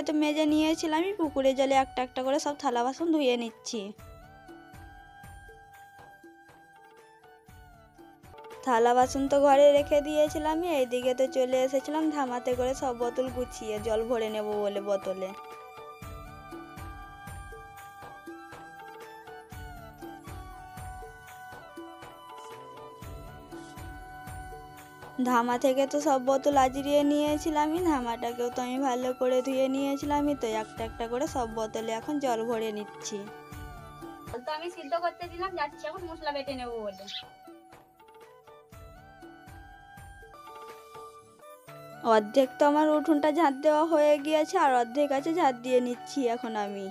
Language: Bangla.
দিয়ে তো মেজে নিয়েছিলাম, আমি পুকুরের জলে একটা একটা করে সব থালা বাসন ধুয়ে নিচ্ছি। থালা বাসন তো ঘরে রেখে দিয়েছিলাম, আমি এইদিকে তো চলে এসেছিলাম ধামাতে করে সব বোতল গুছিয়ে জল ভরে নেব বলে বোতলে। ধামা থেকে তো সব বোতল আজড়িয়ে নিয়েছিলামই, ধামাটাকেও তো আমি ভালো করে ধুয়ে নিয়েছিলামই, তো একটা একটা করে সব বোতলে এখন জল ভরে নিচ্ছি। তো আমি সিদ্ধ করতে দিলাম, যাচ্ছি এখন মশলা বেটে নেবো বলে। অর্ধেক তো আমার উঠোনটা ঝাঁট দেওয়া হয়ে গিয়েছে, আর অর্ধেক আছে ঝাঁট দিয়ে নিচ্ছি এখন আমি।